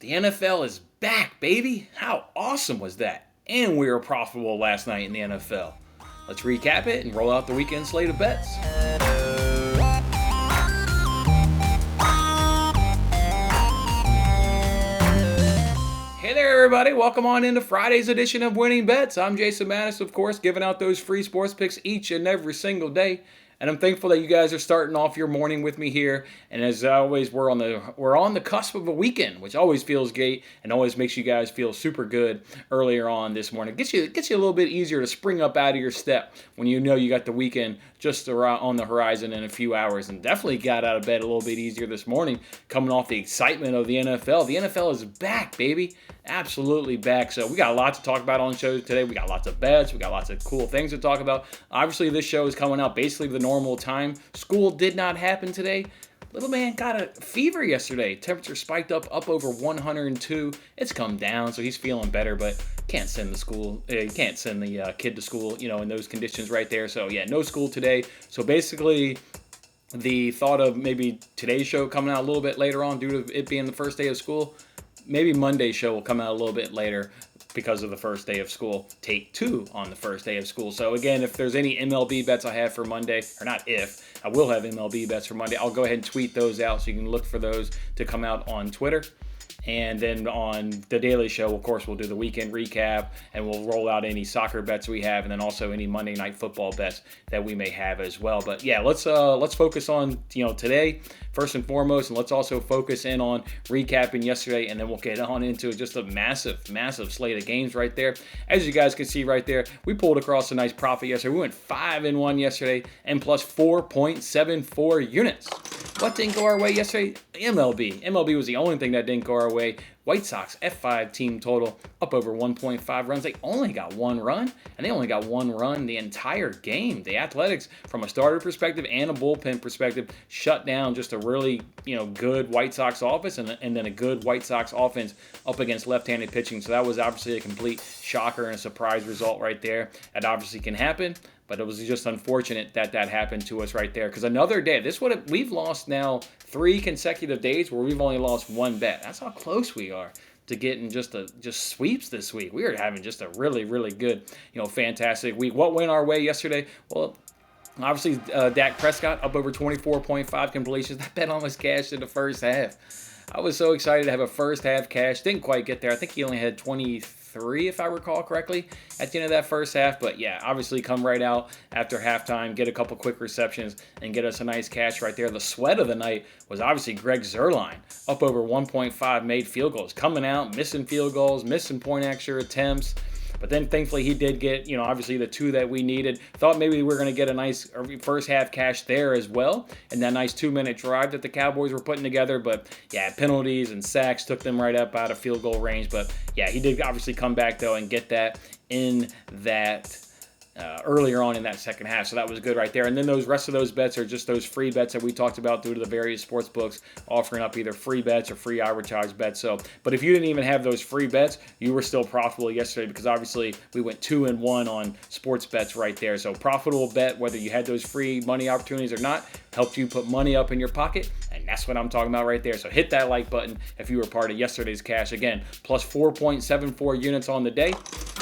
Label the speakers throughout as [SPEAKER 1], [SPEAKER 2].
[SPEAKER 1] The NFL is back, baby. How awesome was that? And we were profitable last night in the NFL. Let's recap it and roll out the weekend slate of bets. Hey there, everybody. Welcome on into Friday's edition of Winning Bets. I'm Jason Mattis, of course, giving out those free sports picks each and every single day. And I'm thankful that you guys are starting off your morning with me here. And as always, we're on the cusp of a weekend, which always feels great and always makes you guys feel super good earlier on this morning. Gets you a little bit easier to spring up out of your step when you know you got the weekend just around on the horizon in a few hours. And definitely got out of bed a little bit easier this morning, coming off the excitement of the NFL. The NFL is back, baby. Absolutely back. So we got a lot to talk about on the show today. We got lots of bets. We got lots of cool things to talk about. Obviously, this show is coming out basically the normal time. School did not happen today. Little man got a fever yesterday. Temperature spiked up over 102. It's come down, so he's feeling better, but can't send the kid to school, in those conditions right there. So yeah, no school today. So basically, the thought of maybe today's show coming out a little bit later on due to it being the first day of school. Maybe Monday's show will come out a little bit later because of the first day of school. Take 2 on the first day of school. So again, if there's any MLB bets I have for Monday, or not if, I will have MLB bets for Monday. I'll go ahead and tweet those out so you can look for those to come out on Twitter. And then on the Daily Show, of course, we'll do the weekend recap and we'll roll out any soccer bets we have and then also any Monday Night Football bets that we may have as well. But yeah, let's focus on today first and foremost, and let's also focus in on recapping yesterday, and then we'll get on into just a massive slate of games right there. As you guys can see right there, we pulled across a nice profit yesterday. We went 5-1 yesterday and plus 4.74 units. What didn't go our way yesterday? MLB. MLB was the only thing that didn't go our way. White Sox F5 team total up over 1.5 runs. They only got one run, and they only got one run the entire game. The Athletics, from a starter perspective and a bullpen perspective, shut down just a really good White Sox offense and then a good White Sox offense up against left-handed pitching. So that was obviously a complete shocker and a surprise result right there. That obviously can happen. But it was just unfortunate that happened to us right there. Because another day, we've lost now 3 consecutive days where we've only lost 1 bet. That's how close we are to getting just sweeps this week. We are having just a really, really good, fantastic week. What went our way yesterday? Well, obviously, Dak Prescott up over 24.5 completions. That bet almost cashed in the first half. I was so excited to have a first half cash. Didn't quite get there. I think he only had 23, if I recall correctly, at the end of that first half. But yeah, obviously come right out after halftime, get a couple quick receptions, and get us a nice cash right there. The sweat of the night was obviously Greg Zuerlein, up over 1.5 made field goals. Coming out, missing field goals, missing point extra attempts. But then thankfully he did get, obviously the 2 that we needed. Thought maybe we were going to get a nice first half cash there as well. And that nice 2-minute drive that the Cowboys were putting together. But yeah, penalties and sacks took them right up out of field goal range. But yeah, he did obviously come back though and get that in that earlier on in that second half. So that was good right there. And then those rest of those bets are just those free bets that we talked about due to the various sports books offering up either free bets or free arbitrage bets. So, but if you didn't even have those free bets, you were still profitable yesterday because obviously we went 2-1 on sports bets right there. So profitable bet, whether you had those free money opportunities or not, helped you put money up in your pocket. And that's what I'm talking about right there. So hit that like button if you were part of yesterday's cash. Again, plus 4.74 units on the day.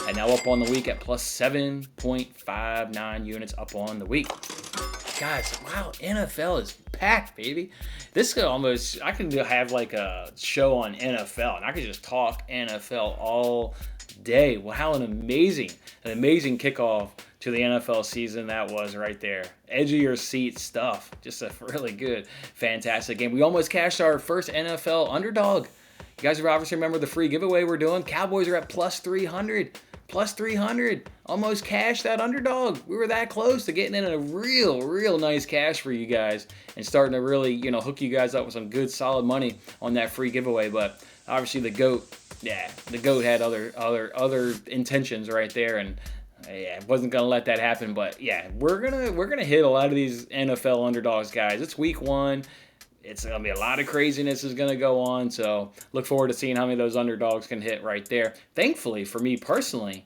[SPEAKER 1] And now up on the week at plus 7.59 units up on the week. Guys, wow, NFL is packed, baby. This could I can have like a show on NFL, and I could just talk NFL all day. Wow, an amazing kickoff to the NFL season that was right there. Edge of your seat stuff. Just a really good, fantastic game. We almost cashed our first NFL underdog. You guys obviously remember the free giveaway we're doing. Cowboys are at plus 300. Plus 300. Almost cashed that underdog. We were that close to getting in a real nice cash for you guys and starting to really, hook you guys up with some good solid money on that free giveaway. But obviously the GOAT had other intentions right there, and yeah, wasn't gonna let that happen. But yeah, we're gonna hit a lot of these NFL underdogs, guys. It's week 1. It's going to be a lot of craziness is going to go on, so look forward to seeing how many of those underdogs can hit right there. Thankfully, for me personally,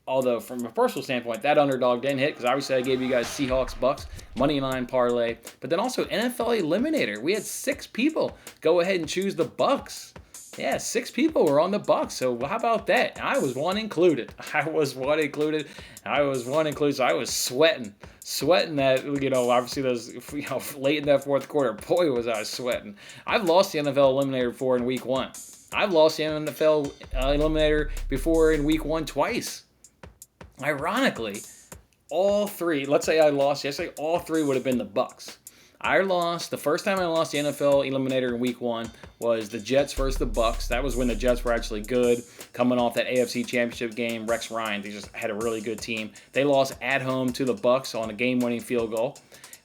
[SPEAKER 1] although from a personal standpoint, that underdog didn't hit because obviously I gave you guys Seahawks, Bucks, money line parlay, but then also NFL Eliminator. We had 6 people go ahead and choose the Bucks. Yeah, 6 people were on the Bucks. So how about that? I was one included. So I was sweating that. Obviously those, late in that fourth quarter. Boy, was I sweating. I've lost the NFL Eliminator before in Week 1. I've lost the NFL Eliminator before in Week 1 twice. Ironically, all three. Let's say I lost yesterday. All three would have been the Bucks. I lost. The first time I lost the NFL Eliminator in Week 1 was the Jets versus the Bucks. That was when the Jets were actually good, coming off that AFC Championship game. Rex Ryan, they just had a really good team. They lost at home to the Bucks on a game-winning field goal.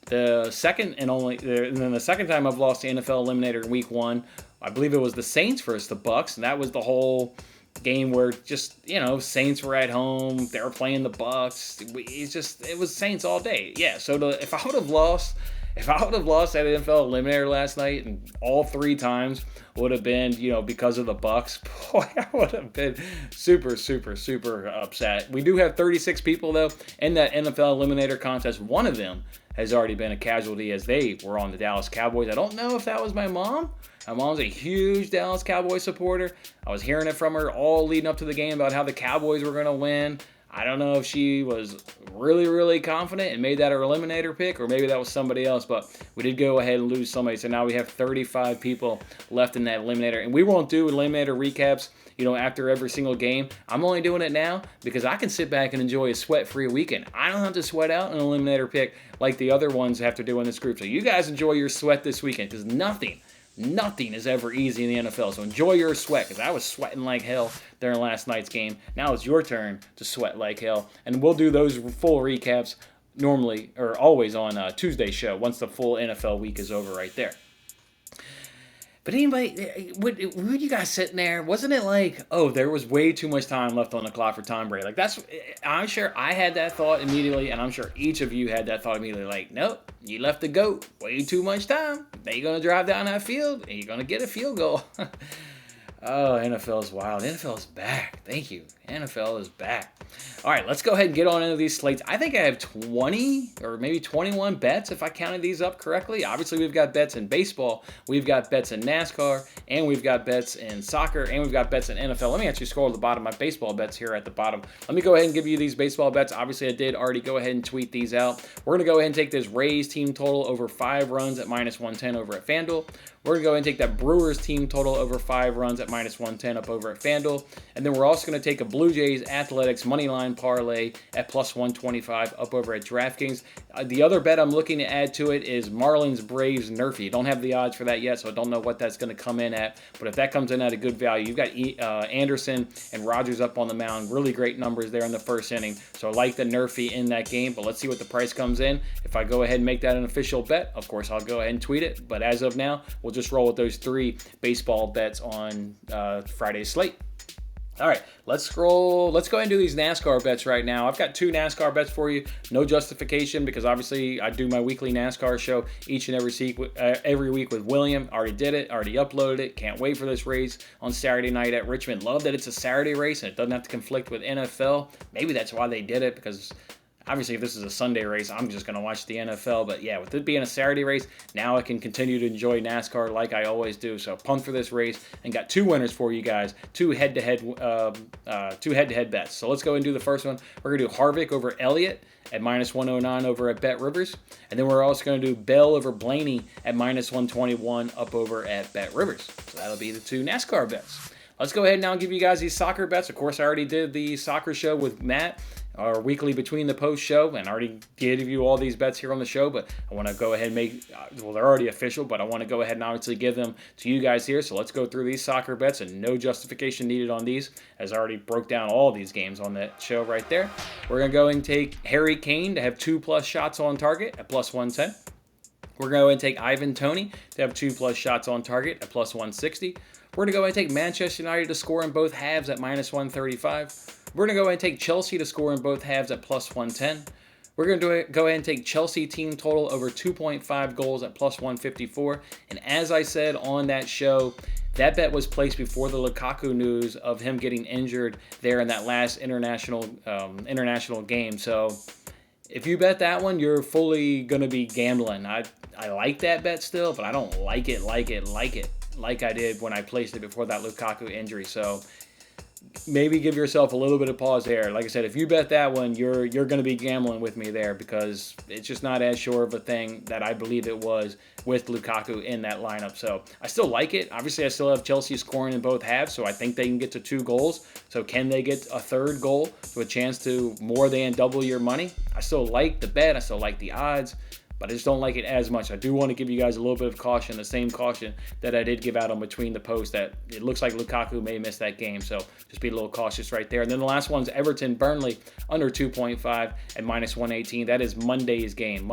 [SPEAKER 1] The second time I've lost the NFL Eliminator in Week 1, I believe it was the Saints versus the Bucks, and that was the whole game where just, Saints were at home, they were playing the Bucks. It was Saints all day. Yeah, so if I would have lost that NFL Eliminator last night, and all 3 times would have been, because of the Bucks, boy, I would have been super, super, super upset. We do have 36 people, though, in that NFL Eliminator contest. One of them has already been a casualty as they were on the Dallas Cowboys. I don't know if that was my mom. My mom's a huge Dallas Cowboys supporter. I was hearing it from her all leading up to the game about how the Cowboys were going to win. I don't know if she was really, really confident and made that her eliminator pick, or maybe that was somebody else, but we did go ahead and lose somebody. So now we have 35 people left in that eliminator. And we won't do eliminator recaps, after every single game. I'm only doing it now because I can sit back and enjoy a sweat-free weekend. I don't have to sweat out an eliminator pick like the other ones have to do in this group. So you guys enjoy your sweat this weekend, because nothing is ever easy in the NFL. So enjoy your sweat, because I was sweating like hell during last night's game. Now it's your turn to sweat like hell. And we'll do those full recaps normally, or always, on Tuesday's show once the full NFL week is over right there. But anybody, were you guys sitting there? Wasn't it like, there was way too much time left on the clock for Tom Brady? I'm sure I had that thought immediately, and I'm sure each of you had that thought immediately. Like, nope, you left the GOAT way too much time. They're going to drive down that field, and you're going to get a field goal. Oh, NFL is wild. NFL is back. Thank you. NFL is back. All right, let's go ahead and get on into these slates. I think I have 20 or maybe 21 bets if I counted these up correctly. Obviously, we've got bets in baseball, we've got bets in NASCAR, and we've got bets in soccer, and we've got bets in NFL. Let me actually scroll to the bottom. My baseball bets here at the bottom. Let me go ahead and give you these baseball bets. Obviously, I did already go ahead and tweet these out. We're going to go ahead and take this Rays team total over 5 runs at -110 over at FanDuel. We're going to go ahead and take that Brewers team total over 5 runs at -110 up over at FanDuel. And then we're also going to take a Blue Jays Athletics moneyline parlay at +125 up over at DraftKings. The other bet I'm looking to add to it is Marlins Braves Nerfy. Don't have the odds for that yet, so I don't know what that's going to come in at. But if that comes in at a good value, you've got Anderson and Rogers up on the mound. Really great numbers there in the first inning. So I like the Nerfy in that game, but let's see what the price comes in. If I go ahead and make that an official bet, of course, I'll go ahead and tweet it. But as of now, we'll just roll with those 3 baseball bets on Friday's slate. All right, let's scroll. Let's go ahead and do these NASCAR bets right now. I've got 2 NASCAR bets for you. No justification, because obviously I do my weekly NASCAR show each and every week with William. Already did it. Already uploaded it. Can't wait for this race on Saturday night at Richmond. Love that it's a Saturday race and it doesn't have to conflict with NFL. Maybe that's why they did it, because obviously, if this is a Sunday race, I'm just going to watch the NFL. But yeah, with it being a Saturday race, now I can continue to enjoy NASCAR like I always do. So pumped for this race, and got 2 winners for you guys, 2 head-to-head bets. So let's go and do the first one. We're going to do Harvick over Elliott at -109 over at BetRivers. And then we're also going to do Bell over Blaney at -121 up over at BetRivers. So that'll be the 2 NASCAR bets. Let's go ahead and now give you guys these soccer bets. Of course, I already did the soccer show with Matt, our weekly Between the Post show, and I already gave you all these bets here on the show, but I want to go ahead and they're already official, but I want to go ahead and obviously give them to you guys here. So let's go through these soccer bets, and no justification needed on these, as I already broke down all these games on that show right there. We're going to go and take Harry Kane to have 2+ shots on target at +110. We're going to go and take Ivan Toney to have 2+ shots on target at +160. We're going to go and take Manchester United to score in both halves at -135. We're going to go ahead and take Chelsea to score in both halves at +110. We're going to go ahead and take Chelsea team total over 2.5 goals at +154. And as I said on that show, that bet was placed before the Lukaku news of him getting injured there in that last international game. So if you bet that one, you're fully going to be gambling. I like that bet still, but I don't like it like I did when I placed it before that Lukaku injury. So maybe give yourself a little bit of pause there. Like I said, if you bet that one, you're going to be gambling with me there, because it's just not as sure of a thing that I believe it was with Lukaku in that lineup. So I still like it. Obviously, I still have Chelsea scoring in both halves, so I think they can get to 2 goals. So can they get a third goal to a chance to more than double your money? I still like the bet. I still like the odds, but I just don't like it as much. I do want to give you guys a little bit of caution, the same caution that I did give out on Between the Post, that it looks like Lukaku may miss that game. So just be a little cautious right there. And then the last one's Everton-Burnley under 2.5 at -118. That is Monday's game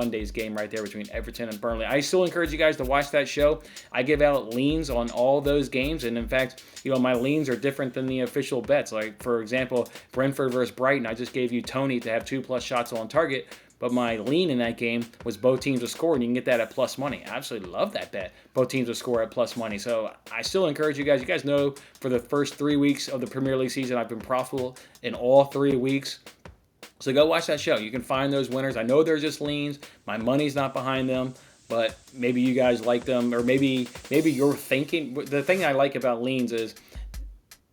[SPEAKER 1] right there between Everton and Burnley. I still encourage you guys to watch that show. I give out leans on all those games. And in fact, my leans are different than the official bets. Like, for example, Brentford versus Brighton, I just gave you Tony to have 2+ shots on target. But my lean in that game was both teams to score, and you can get that at plus money. I absolutely love that bet. Both teams to score at plus money. So I still encourage you guys. You guys know for the first 3 weeks of the Premier League season, I've been profitable in all 3 weeks. So go watch that show. You can find those winners. I know they're just leans. My money's not behind them, but maybe you guys like them, or maybe you're thinking. The thing I like about leans is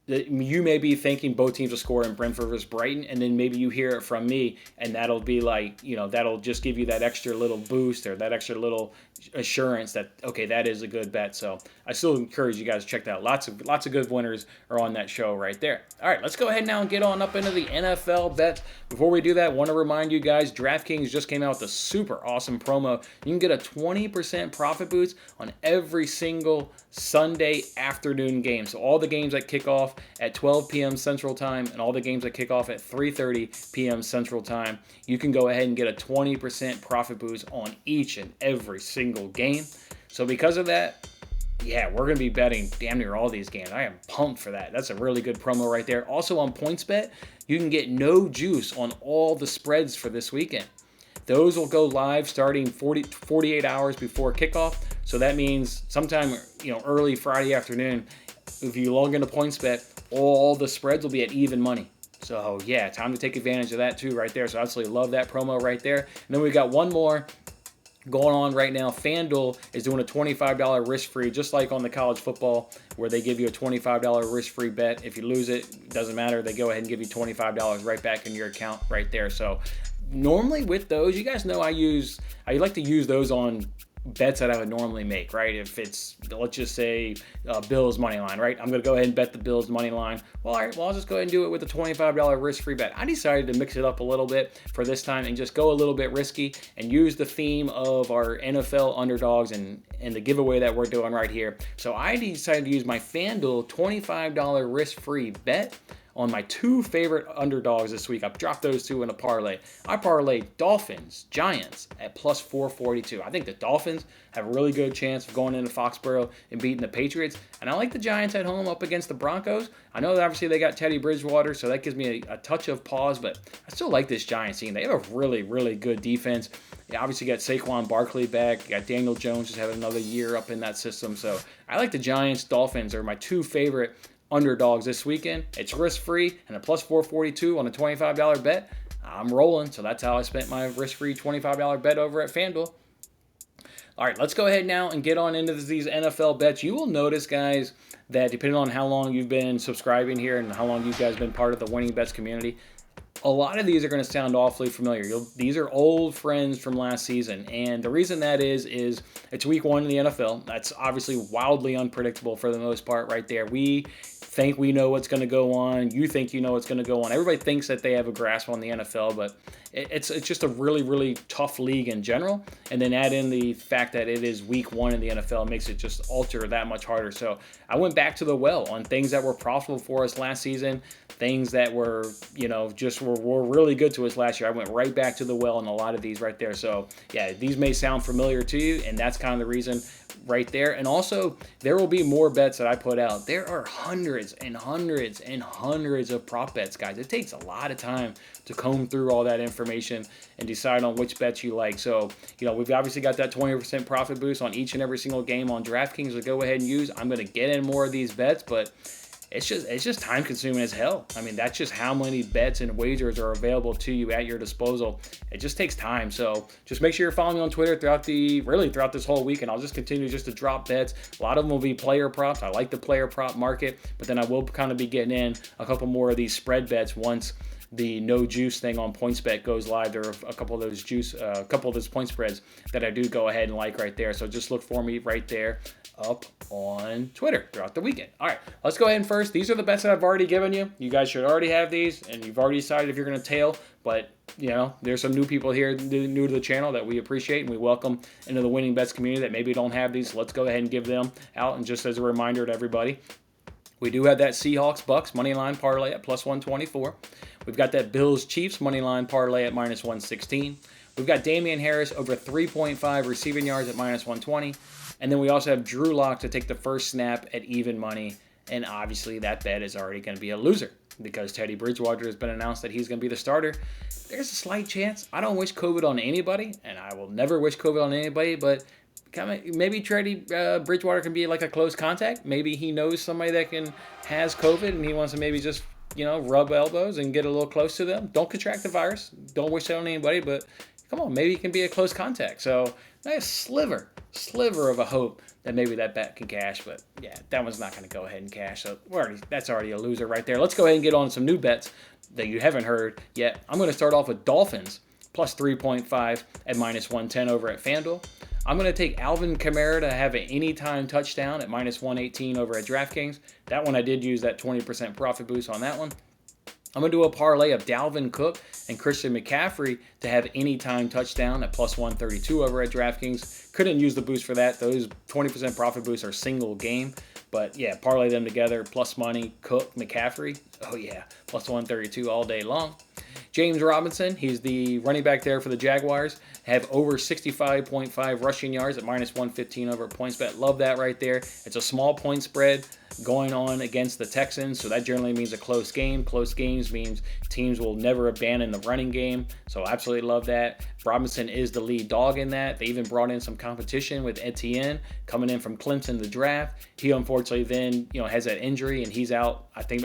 [SPEAKER 1] you may be thinking both teams will score in Brentford versus Brighton, and then maybe you hear it from me, and that'll be like, that'll just give you that extra little boost, or that extra little assurance that, okay, that is a good bet. So I still encourage you guys to check that out. Lots of good winners are on that show right there. All right, let's go ahead now and get on up into the NFL bets. Before we do that, I want to remind you guys, DraftKings just came out with a super awesome promo. You can get a 20% profit boost on every single Sunday afternoon game. So all the games that kick off at 12 p.m. Central Time and all the games that kick off at 3:30 p.m. Central Time, you can go ahead and get a 20% profit boost on each and every single game. So because of that, yeah, we're going to be betting damn near all these games. I am pumped for that. That's a really good promo right there. Also on PointsBet, you can get no juice on all the spreads for this weekend. Those will go live starting 48 hours before kickoff. So that means sometime, early Friday afternoon, if you log into PointsBet, all the spreads will be at even money. So yeah, time to take advantage of that too right there. So I absolutely love that promo right there. And then we got one more going on right now. FanDuel is doing a $25 risk-free, just like on the college football, where they give you a $25 risk-free bet. If you lose it, doesn't matter. They go ahead and give you $25 right back in your account right there. So normally with those, you guys know I like to use those on bets that I would normally make, right? If it's, let's just say, Bills money line, right? I'm going to go ahead and bet the Bills money line. Well, all right, I'll just go ahead and do it with a $25 risk-free bet. I decided to mix it up a little bit for this time and just go a little bit risky and use the theme of our NFL underdogs and the giveaway that we're doing right here. So I decided to use my FanDuel $25 risk-free bet on my 2 favorite underdogs this week. I've dropped those 2 in a parlay. I parlayed Dolphins, Giants at plus 442. I think the Dolphins have a really good chance of going into Foxborough and beating the Patriots. And I like the Giants at home up against the Broncos. I know that obviously they got Teddy Bridgewater, so that gives me a touch of pause, but I still like this Giants team. They have a really, really good defense. You obviously got Saquon Barkley back. You got Daniel Jones just having another year up in that system. So I like the Giants. Dolphins are my 2 favorite underdogs this weekend. It's risk-free and a plus 442 on a $25 bet. I'm rolling, so that's how I spent my risk-free $25 bet over at FanDuel. All right, let's go ahead now and get on into these NFL bets. You will notice, guys, that depending on how long you've been subscribing here and how long you guys have been part of the Winning Bets community, a lot of these are going to sound awfully familiar. These are old friends from last season, and the reason that is it's week 1 in the NFL. That's obviously wildly unpredictable for the most part right there. We think we know what's going to go on. You think you know what's going to go on. Everybody thinks that they have a grasp on the NFL, but it's just a really, really tough league in general. And then add in the fact that it is week 1 in the NFL makes it just alter that much harder. So I went back to the well on things that were profitable for us last season, things that were, just were really good to us last year. I went right back to the well on a lot of these right there. So yeah, these may sound familiar to you, and that's kind of the reason right there. And also, there will be more bets that I put out. There are hundreds and hundreds and hundreds of prop bets, guys. It takes a lot of time to comb through all that information and decide on which bets you like. So, we've obviously got that 20% profit boost on each and every single game on DraftKings to go ahead and use. I'm going to get in more of these bets, but it's just time consuming as hell. I mean, that's just how many bets and wagers are available to you at your disposal. It just takes time. So just make sure you're following me on Twitter throughout this whole week, and I'll just continue just to drop bets. A lot of them will be player props. I like the player prop market, but then I will kind of be getting in a couple more of these spread bets once the no juice thing on PointsBet goes live. There are a couple of those point spreads that I do go ahead and like right there. So just look for me right there up on Twitter throughout the weekend. All right, let's go ahead and first. These are the bets that I've already given you. You guys should already have these, and you've already decided if you're going to tail. But there's some new people here new to the channel that we appreciate and we welcome into the winning bets community that maybe don't have these. Let's go ahead and give them out. And just as a reminder to everybody, we do have that Seahawks-Bucks moneyline parlay at plus 124. We've got that Bills-Chiefs moneyline parlay at minus 116. We've got Damian Harris over 3.5 receiving yards at minus 120. And then we also have Drew Lock to take the first snap at even money. And obviously that bet is already going to be a loser because Teddy Bridgewater has been announced that he's going to be the starter. There's a slight chance. I don't wish COVID on anybody, and I will never wish COVID on anybody, but maybe Teddy Bridgewater can be like a close contact. Maybe he knows somebody that has COVID and he wants to maybe just rub elbows and get a little close to them. Don't contract the virus. Don't wish that on anybody, but come on, maybe he can be a close contact. So nice sliver of a hope that maybe that bet can cash. But yeah, that one's not going to go ahead and cash. So that's already a loser right there. Let's go ahead and get on some new bets that you haven't heard yet. I'm going to start off with Dolphins plus 3.5 at minus 110 over at FanDuel. I'm going to take Alvin Kamara to have an anytime touchdown at minus 118 over at DraftKings. That one I did use that 20% profit boost on that one. I'm going to do a parlay of Dalvin Cook and Christian McCaffrey to have anytime touchdown at plus 132 over at DraftKings. Couldn't use the boost for that. Those 20% profit boosts are single game. But yeah, parlay them together, plus money, Cook, McCaffrey. Oh yeah, plus 132 all day long. James Robinson, he's the running back there for the Jaguars, have over 65.5 rushing yards at minus 115 over at PointsBet. Love that right there. It's a small point spread going on against the Texans, so that generally means a close game. Close games means teams will never abandon the running game, so absolutely love that. Robinson is the lead dog in that. They even brought in some competition with Etienne coming in from Clemson the draft. He unfortunately then has that injury and he's out. I think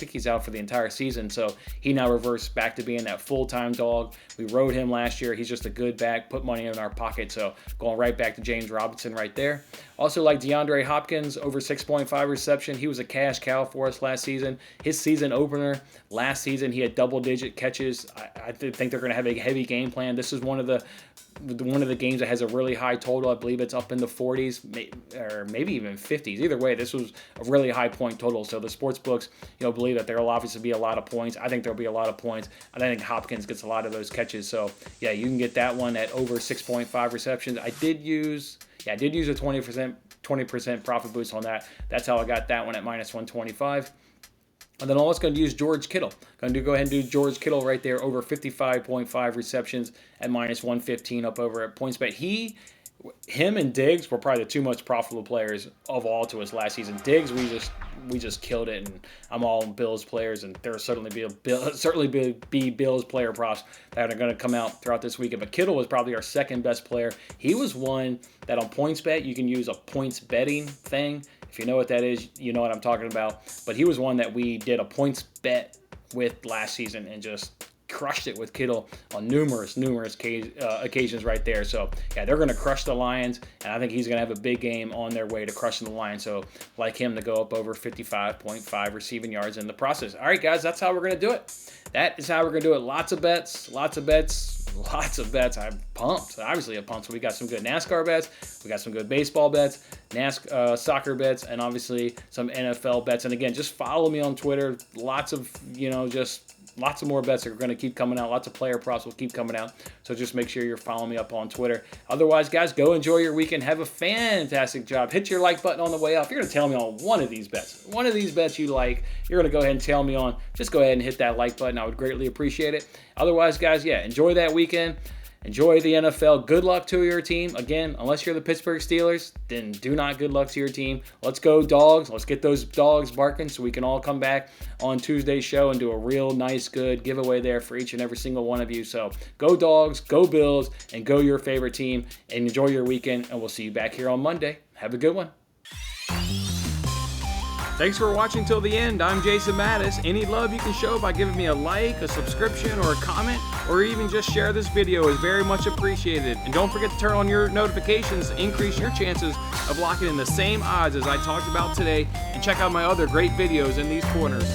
[SPEAKER 1] he's out for the entire season, so he now reversed back to being that full-time dog. We rode him last year. He's just a good back, put money in our pocket, so going right back to James Robinson right there. Also like DeAndre Hopkins, over 6.5 reception. He was a cash cow for us last season. His season opener last season, he had double-digit catches. I think they're going to have a heavy game plan. This is one of the games that has a really high total. I believe it's up in the 40s or maybe even 50s. Either way, this was a really high point total. So the sports books, believe that there will obviously be a lot of points. I think there'll be a lot of points. I think Hopkins gets a lot of those catches. So yeah, you can get that one at over 6.5 receptions. I did use a 20% profit boost on that. That's how I got that one at minus 125. And then I'm also going to use George Kittle. Going to go ahead and do George Kittle right there, over 55.5 receptions at minus 115 up over at PointsBet. Him and Diggs were probably the two most profitable players of all to us last season. Diggs, we just killed it, and I'm all on Bills players, and there will certainly be Bills player props that are going to come out throughout this weekend. But Kittle was probably our second best player. He was one that on PointsBet you can use a points betting thing. If you know what that is, you know what I'm talking about. But he was one that we did a points bet with last season and just crushed it with Kittle on numerous occasions right there. So yeah, they're going to crush the Lions, and I think he's going to have a big game on their way to crushing the Lions. So like him to go up over 55.5 receiving yards in the process. All right, guys, that's how we're going to do it. That is how we're going to do it. Lots of bets. I'm pumped. Obviously, I'm pumped. So we got some good NASCAR bets. We got some good baseball bets, soccer bets, and obviously some NFL bets. And again, just follow me on Twitter. Lots of more bets are going to keep coming out. Lots of player props will keep coming out. So just make sure you're following me up on Twitter. Otherwise, guys, go enjoy your weekend. Have a fantastic job. Hit your like button on the way up. You're going to tell me on one of these bets you like, you're going to go ahead and tell me on. Just go ahead and hit that like button. I would greatly appreciate it. Otherwise, guys, yeah, enjoy that weekend. Enjoy the NFL. Good luck to your team. Again, unless you're the Pittsburgh Steelers, then do not good luck to your team. Let's go, dogs. Let's get those dogs barking so we can all come back on Tuesday's show and do a real nice, good giveaway there for each and every single one of you. So go, dogs, go, Bills, and go your favorite team. And enjoy your weekend, and we'll see you back here on Monday. Have a good one. Thanks for watching till the end. I'm Jason Mattis. Any love you can show by giving me a like, a subscription, or a comment, or even just share this video is very much appreciated. And don't forget to turn on your notifications to increase your chances of locking in the same odds as I talked about today, and check out my other great videos in these corners.